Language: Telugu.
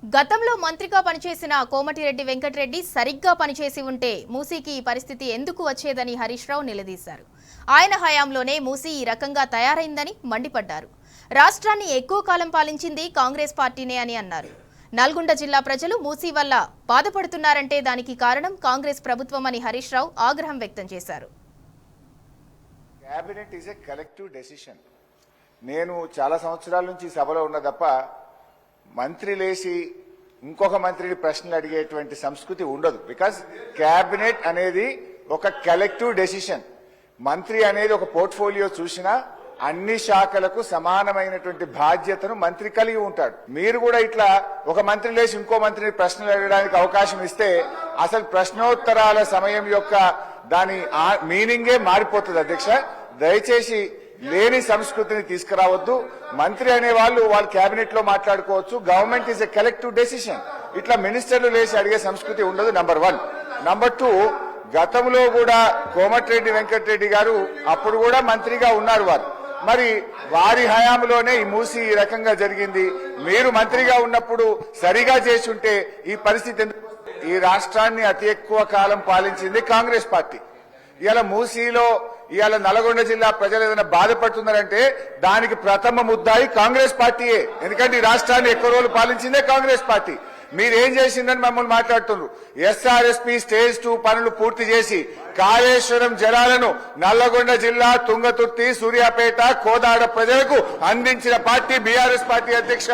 గతంలో మంత్రిగా పనిచేసిన కోమటిరెడ్డి వెంకటరెడ్డి సరిగ్గా పనిచేసి ఉంటే మూసీకి ఈ పరిస్థితి ఎందుకు వచ్చేదని హరీష్ రావు నిలదీశారు. ఆయన హయాంలోనే మూసీ ఈ రకంగా తయారైందని మండిపడ్డారు. రాష్ట్రాన్ని ఎక్కువ కాలం పాలించింది కాంగ్రెస్ పార్టీనే అని అన్నారు. నల్గొండ జిల్లా ప్రజలు మూసీ వల్ల బాధపడుతున్నారంటే దానికి కారణం కాంగ్రెస్ ప్రభుత్వం అని హరీష్ రావు ఆగ్రహం వ్యక్తం చేశారు. Cabinet is a collective decision. నేను చాలా సంవత్సరాల నుంచి సభలో ఉన్న తప్ప మంత్రి లేచి ఇంకొక మంత్రిని ప్రశ్నలు అడిగేటువంటి సంస్కృతి ఉండదు. బికాస్ క్యాబినెట్ అనేది ఒక కలెక్టివ్ డెసిషన్. మంత్రి అనేది ఒక పోర్ట్ఫోలియో చూసినా అన్ని శాఖలకు సమానమైనటువంటి బాధ్యతను మంత్రి కలిగి ఉంటాడు. మీరు కూడా ఇట్లా ఒక మంత్రి లేచి ఇంకో మంత్రిని ప్రశ్నలు అడగడానికి అవకాశం ఇస్తే అసలు ప్రశ్నోత్తరాల సమయం యొక్క దాని మీనింగే మారిపోతుంది. అధ్యక్ష, దయచేసి లేని సంస్కృతిని తీసుకురావద్దు. మంత్రి అనే వాళ్ళు కేబినెట్ లో మాట్లాడుకోవచ్చు. Government is a collective decision. ఇట్లా మినిస్టర్లు లేచి అడిగే సంస్కృతి ఉండదు. నంబర్ 1. నంబర్ 2, గతంలో కూడా కోమటిరెడ్డి వెంకటరెడ్డి గారు అప్పుడు కూడా మంత్రిగా ఉన్నారు. మరి వారి హయాంలోనే ఈ మూసి ఈ రకంగా జరిగింది. మీరు మంత్రిగా ఉన్నప్పుడు సరిగా చేసి ఉంటే ఈ పరిస్థితి ఈ రాష్ట్రాన్ని అతి ఎక్కువ కాలం పాలించింది కాంగ్రెస్ పార్టీ. ఇవాళ మూసీలో ఇవాళ నల్గొండ జిల్లా ప్రజలు ఏదైనా బాధపడుతున్నారంటే దానికి ప్రథమ ముద్దాయి కాంగ్రెస్ పార్టీయే. ఎందుకంటే ఈ రాష్ట్రాన్ని ఎక్కువ రోజులు పాలించిందే కాంగ్రెస్ పార్టీ. మీరేం చేసిందని మమ్మల్ని మాట్లాడుతున్నారు. ఎస్ఆర్ఎస్పీ స్టేజ్ 2 పనులు పూర్తి చేసి కాళేశ్వరం జలాలను నల్లగొండ జిల్లా తుంగతుర్తి, సూర్యాపేట, కోదాడ ప్రజలకు అందించిన పార్టీ బీఆర్ఎస్ పార్టీ. అధ్యక్ష,